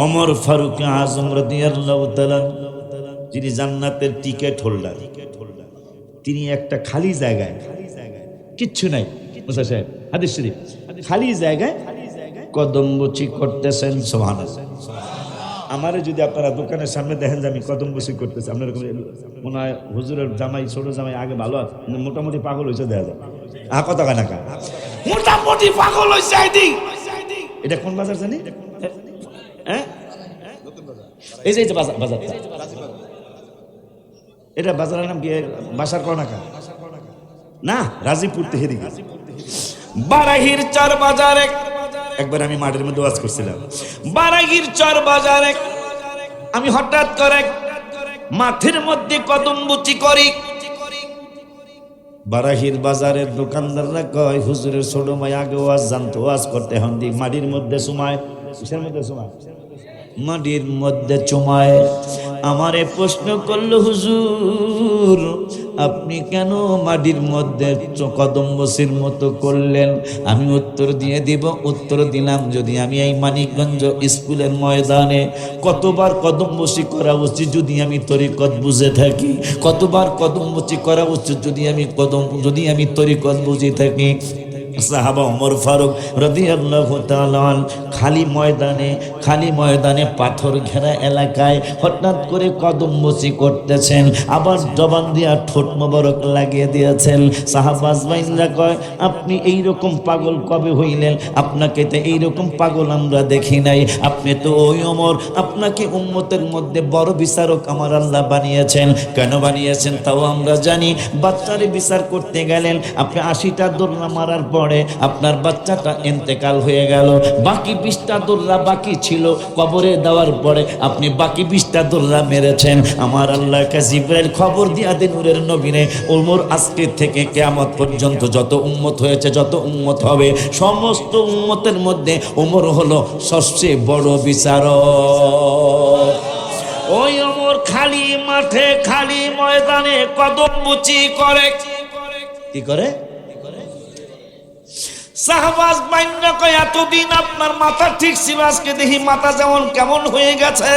ওমর ফারুক আজম রাদিয়াল্লাহু তাআলা যিনি জান্নাতের টিকেট হোল্ডার, তিনি একটা খালি জায়গায়, কিচ্ছু নাই মুসা সাহেব, হাদিস শরীফ, খালি জায়গায় কদম বসি করতেছেন। সুবহানাল্লাহ। আমারে যদি আপনারা দোকানের সামনে দেখেন যে আমি কদম বসি করতেছি, আপনার মনে হয় হুজুরের জামাই, ছোট জামাই আগে ভালো আছে, মোটামুটি পাগল হয়েছে, দেখা যায় কথা কানা মোটামুটি পাগল হয়েছে। এটা কোন বাজার জানি? হ্যাঁ, এই যে বাজার, এটা বাজারের নাম কি? বাসার কর্নাকা না, রাজীবপুর তেহেরি, বারাহির চর বাজারে। একবার আমি মাঠের মধ্যে ওয়াজ করছিলাম, বারাহির চর বাজারে আমি হঠাৎ করে মাঠের মধ্যে কদম বুচি করি। বারাহির বাজারের দোকানদাররা কয়, হুজুরের ছোট মাই আগে ওয়াজ জানতো, ওয়াজ করতে হন দি মাটির মধ্যে চুমায়। কিসের মধ্যে চুমায়? মাটির মধ্যে চুমায়। আমারে প্রশ্ন করলো, হুজুর আপনি কেন মাটির মধ্যে কদম বসির মতো করলেন? আমি উত্তর দিয়ে দিব, উত্তর দিলাম, যদি আমি এই মানিকগঞ্জ স্কুলের ময়দানে কতবার কদম বসি করা উচিত যদি আমি তরিকত বুঝে থাকি, কতবার কদম বসি করা উচিত যদি আমি তরিকত বুঝে থাকি। সাহাবা ওমর ফারুক রাদিয়াল্লাহু তাআলা খালি ময়দানে পাথর ঘেরা এলাকায় হঠাৎ করে কদম বসি করতেছেন, আবার জবান দিয়া ঠোঁট মোবারক লাগিয়ে দিয়েছেন। সাহাবা আজমাইনরা কয়, আপনি এইরকম পাগল কবে হইলেন? আপনাকে তো এইরকম পাগল আমরা দেখি নাই। আপনি তো ওই ওমর, আপনাকে উম্মতের মধ্যে বড় বিচারক আমার আল্লাহ বানিয়েছেন। কেন বানিয়েছেন তাও আমরা জানি। বাচ্চারে বিচার করতে গেলেন, আপনি 80টা দৌড়া মারার পরে আপনার বাচ্চাটা ইন্তেকাল হয়ে গেল, বাকি 20টা দৌড়া বাকি ছিল, কবরে দেওয়ার পরে আপনি বাকি 20টা দৌড়া মেরেছেন। আমার আল্লাহকে জিবরাইল খবর দিয়া দেন, নূরের নবীরে, ওমর আজকে থেকে কিয়ামত পর্যন্ত যত উম্মত হয়েছে, যত উম্মত হবে, সমস্ত উম্মতের মধ্যে ওমর হলো সবচেয়ে বড় বিচারক। ওই ওমর খালি মাঠে, খালি ময়দানে কদম বুচি করে। কি করে? সাহাবাজ বাইন্না কয়, এতদিন আপনার মাথা ঠিক ছিল, আজকে দেখি মাথা যেমন কেমন হয়ে গেছে।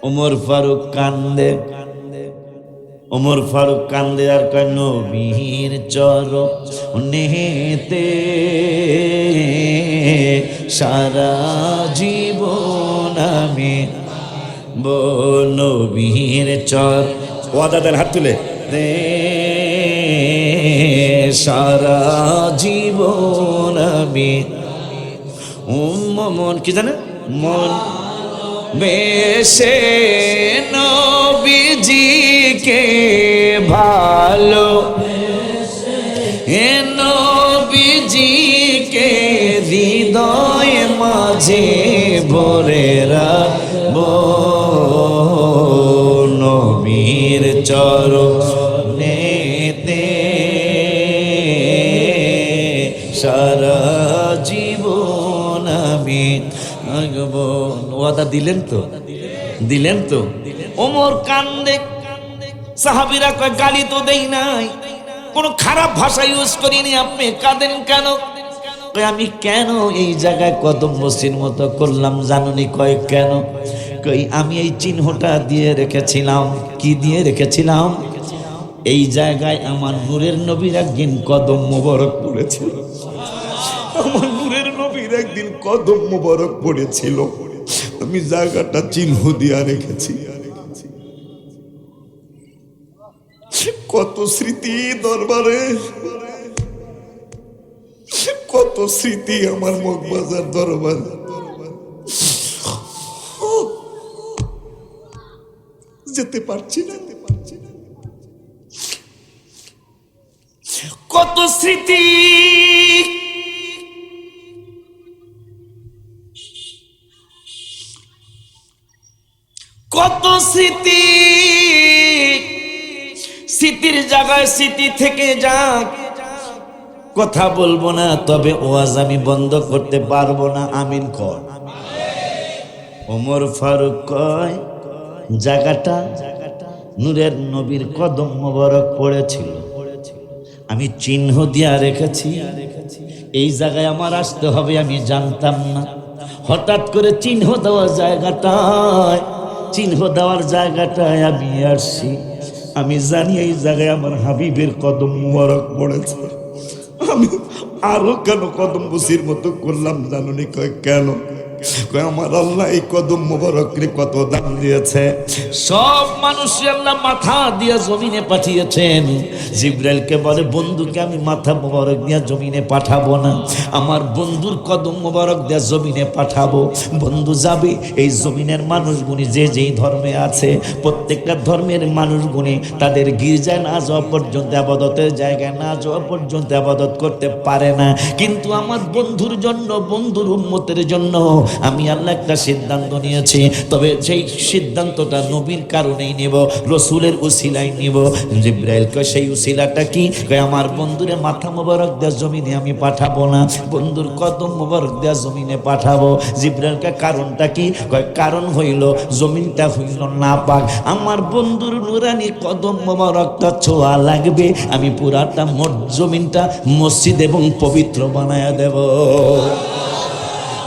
ওমর ফারুক কান্দে, ওমর ফারুক কান্দে আর কয়, নবীর চরণেতে সারা জীবন আমি নবীর চর। ওয়াদাদের হাত তুলে দে, সারা জীবন আমি মন, কি জানে, মন বেশে নবীজিকে ভালো, নবীজিকে হৃদয় মাঝে ভরে রাখবো, নবীর চরণেতে সারা জীবন আমি থাকবো। ওয়াদা দিলেন তো, দিলেন তো। ওমর কান্দে, সাহাবীরা কয়, গালি তো দেই নাই, কোনো খারাপ ভাষা ইউজ করিনি, আপনি কাঁদেন কেন? আমি কেন এই জায়গায় কদম বসির মতো করলাম জানুনি? কয় কেন? কই আমি এই চিহ্নটা দিয়ে রেখেছিলাম। কি দিয়ে রেখেছিলাম? এই জায়গায় আমার নূরের নবীর একদিন কদম মোবারক পড়েছিল, আমার নূরের নবীর একদিন কদম মোবারক পড়েছিল, আমি জায়গাটা চিহ্ন দিয়া রেখেছি। কত স্মৃতি দরবারে, কত স্মৃতি আমার মগবাজার দরবার, যেতে পারছি না, কত স্মৃতি, কত স্মৃতি। স্মৃতির জায়গায় স্মৃতি থেকে যাক, কথা বলবো না, তবে ওয়াজ আমি বন্ধ করতে পারবো না। আমিন কর। ওমর ফারুক কয়, জায়গাটা নূরের নবীর কদম মোবারক পড়েছিল, আমি চিহ্ন দিয়া রেখেছি। এই জায়গায় আমার আসতে হবে আমি জানতাম না, হঠাৎ করে চিহ্ন দেওয়ার জায়গাটায় আমি আসছি। আমি জানি এই জায়গায় আমার হাবিবের কদম মুবারক পড়েছে। আমি আরো কেন কদম বসির মতো করলাম জানুনি? কয় কেন? কয় আমার আল্লাহ এই কদম মুবারককে কত দাম দিয়েছে। সব মানুষ আল্লাহ মাথা দিয়ে জমিনে পাঠিয়েছেন। জিবরাইলকে বলে বন্ধুকে আমি মাথা মুবারক দিয়ে জমিনে পাঠাবো না, আমার বন্ধুর কদম মুবারক দিয়ে জমিনে পাঠাবো। বন্ধু যাবে এই জমিনের মানুষগুলি যে যেই ধর্মে আছে, প্রত্যেকটা ধর্মের মানুষগুলি তাদের গির্জায় না যাওয়া পর্যন্ত, আবাদতের জায়গায় না যাওয়া পর্যন্ত আবাদত করতে পারে না। কিন্তু আমার বন্ধুর জন্য, বন্ধুর উম্মতের জন্য আমি আল্লাহ একটা সিদ্ধান্ত নিয়েছি। তবে সেই সিদ্ধান্তটা নবীর কারণেই নেব, রসুলের উসিলায় নেব। জিবরাইল কয় সেই উসিলাটা কি? কয় আমার বন্ধুরে মাথা মোবারক দেওয়া জমিনে আমি পাঠাবো না, বন্ধুর কদম মোবারক দেওয়া জমিনে পাঠাবো। জিবরাইল কয় কারণটা কি? কয় কারণ হইল জমিনটা হইল না পাক, আমার বন্ধুর নুরানি কদম মোবারকটা ছোঁয়া লাগবে, আমি পুরাটা জমিনটা মসজিদ এবং পবিত্র বানায়া দেব।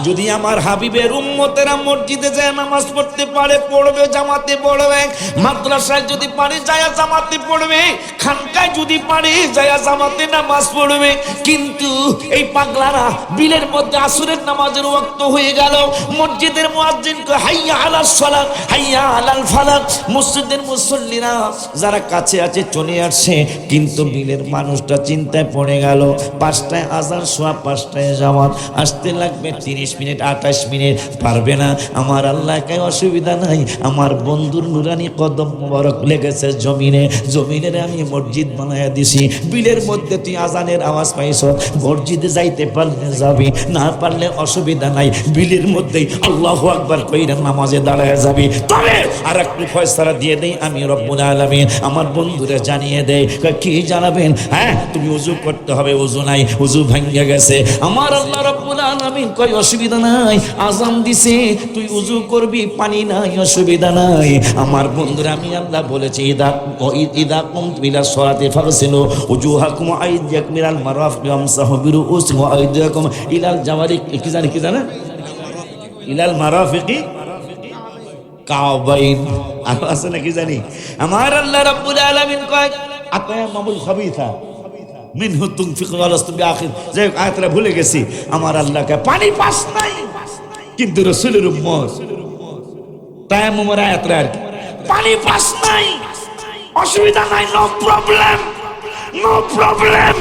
যদি আমার হাবিবের উম্মতেরা মসজিদে যায় নামাজ পড়তে পারে, পড়বে, জামাতে পড়বে, মাদ্রাসায় যদি পারে যায় জামাতে পড়বে, খানকায় যদি পারে যায় জামাতে নামাজ পড়বে। কিন্তু এই পাগলারা বিলের মধ্যে আসরের নামাজের ওয়াক্ত হয়ে গেল, মসজিদের মুয়াজ্জিন কয় হাইয়া আলাস সালাত, হাইয়া আলাল ফালাহ। মসজিদের মুসল্লিরা যারা কাছে আছে চলে আসছে, কিন্তু বিলের মানুষটা চিন্তায় পড়ে গেল। 5টায় আজান, সোয়া 5টায় জামাত, আসতে লাগবে 30 মিনিট, 28 মিনিট, পারবে না। আমার আল্লাহকে অসুবিধা নাই, আমার বন্ধুর নুরানি কদম মোবারক লেগেছে জমিনে, জমিনের আমি মসজিদ বানায়া দিছি। বিলের মধ্যে তুই আজানের আওয়াজ পাইছ, মসজিদে যাইতে পারলে যাবি, না পারলে অসুবিধা নাই, বিলের মধ্যেই আল্লাহু আকবার কইরা নামাজে দাঁড়ায় যাবি। তবে আর একটু ফয়সালা দিয়ে দেই আমি রব্বুল আলামিন, আমার বন্ধুরা জানিয়ে দেয়। কি জানাবেন? হ্যাঁ, তুমি ওযু করতে হবে, ওযু নাই, ওযু ভাঙিয়া গেছে। আমার আল্লাহ রব্বুল আলামিন কই অসুবিধা নাই, আযান দিছে, তুই ওযু করবি, পানি নাই, অসুবিধা নাই। আমার বন্ধুরা আমি আল্লাহ বলেছি ইদা কুমতুম ইলা সলাতি ফাগসিলু উজুহাকুম ওয়া আইদিয়াকুম ইলাল মারাফিক ওয়ামসাহু বিরুউসিকুম ওয়া আইদিয়াকুম ইলাল জাওয়ারিক, কি জানে ইলাল মারাফিকি কাবাইন, আর আছে না কি জানি। আমার আল্লাহ রাব্বুল আলামিন কয় আতায়াম্মামুল খাবিথা মিনহু তুনফিকু ওয়া লাস্তু বিআখির, যে আয়াতটা ভুলে গেছি। আমার আল্লাহকে পানি পাস নাই, কিন্তু রাসূলের উম্মত তায়াম্মুমের আয়াতটা আর কি, পানি পাস নাই, অসুবিধা নাই, নো প্রবলেম, নো প্রবলেম।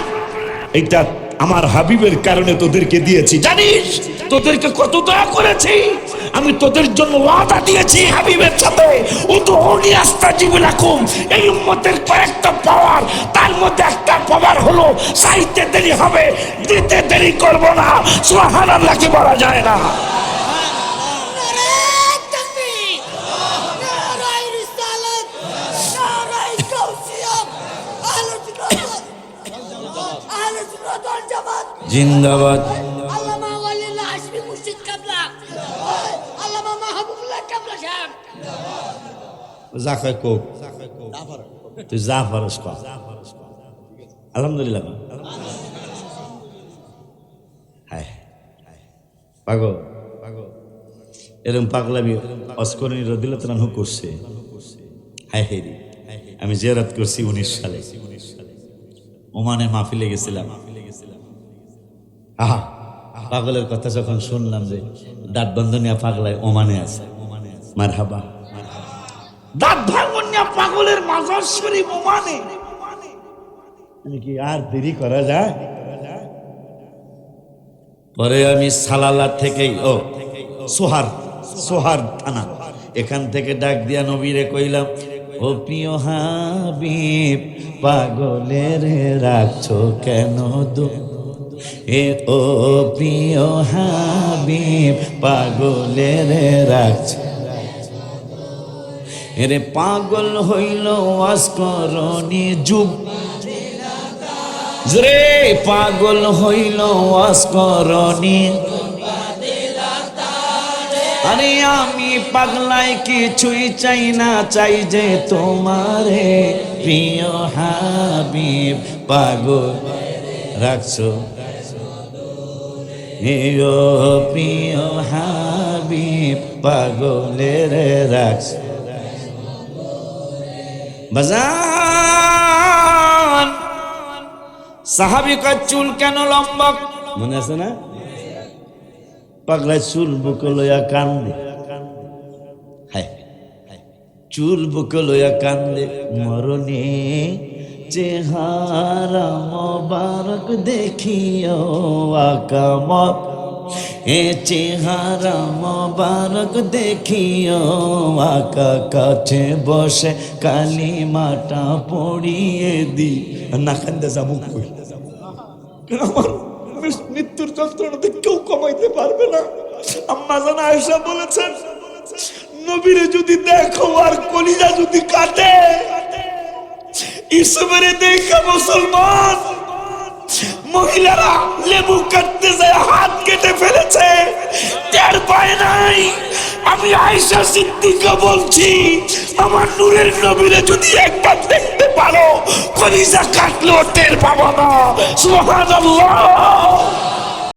এটা আমার হাবিবের কারণে তোদেরকে দিয়েছি। জানিস তোদেরকে কত দয়া করেছি আমি, তোদের জন্য ওয়াদা দিয়েছি হাবিবের সাথে, উদউনি আস্তাজিব লাকুম। এই উম্মতের কয়েকটা পাওয়ার, তার মধ্যে একটা পাওয়ার হলো চাইতে দেরি হবে, দিতে দেরি করব না। সুবহানাল্লাহ কি বলা যায় না? জিন্দাবাদ। আল্লামা ওয়ালিল্লাহ হাশমি মুর্শিদ কাবলা, আল্লামা মাহবুবুল্লাহ কাবলা সাহেব। জাফর কো তুই জাফরস কো আলহামদুলিল্লাহ। হায় পাগল, এরকম পাগলামি অস্করণী রাদিয়াল্লাহু তাআলা করছে। হায় হেরি, আমি জিয়ারত করছি 19 সালে, ওমানে মাহফিলে গেছিলাম। আহা, পাগলের কথা যখন শুনলাম যে দাঁত ভাঙ্গনিয়া পাগলায় ওমানে আছে, মারহাবা। দাঁত ভাঙ্গনিয়া পাগলের মাজার শরীফ ওমানে, কি আর দেরি করা যায়? পরে আমি সালালা থেকেই সোহার থানা, এখান থেকে ডাক দিয়া নবীরে কইলাম, ও প্রিয় হাবিব, পাগলের রাখছো কেন দুঃখ? ও প্রিয় হাবিব, পাগলের রাখছ। এরে পাগল হইল ওয়াসকরণী যুগ রে, পাগল হইল ওয়াসকরণী। আরে আমি পাগলাই কিছুই চাই না, চাই যে তোমারে প্রিয় হাবিব, পাগল রাখছো। ও প্রিয় হাবিব পাগলের রাখ বাজান। সাহাবী কয় চুল কেন লম্বা, মনে আছে না? পাগলায় চুল বুকে লইয়া কান্দে, হায় চুল বুকে লইয়া কান্দে। মরণে চেহারা মোবারক দেখিও আকা মত, এ চেহারা মোবারক দেখিও আকা কাছে বসে কালিমাটা পড়িয়ে দি। না কান্দে যাবো কই, আমার মৃত্যুর যন্ত্রণাতে কেউ কমাইতে পারবে না। আম্মা জান আয়েশা বলেছেন, নবীরে যদি দেখো আর কলিজা যদি কাটে, ইসুফের দেখা মুসলমান মহিলারা লেবু কাটতে যায় হাত কেটে ফেলেছে, টের পায় নাই। আমি আয়েশা সিদ্দিকা বলছি, আমার নূরের নবীরে যদি একবার দেখতে পারো, কলিজা কাটলেও টের পাবো না। সুবহানাল্লাহ।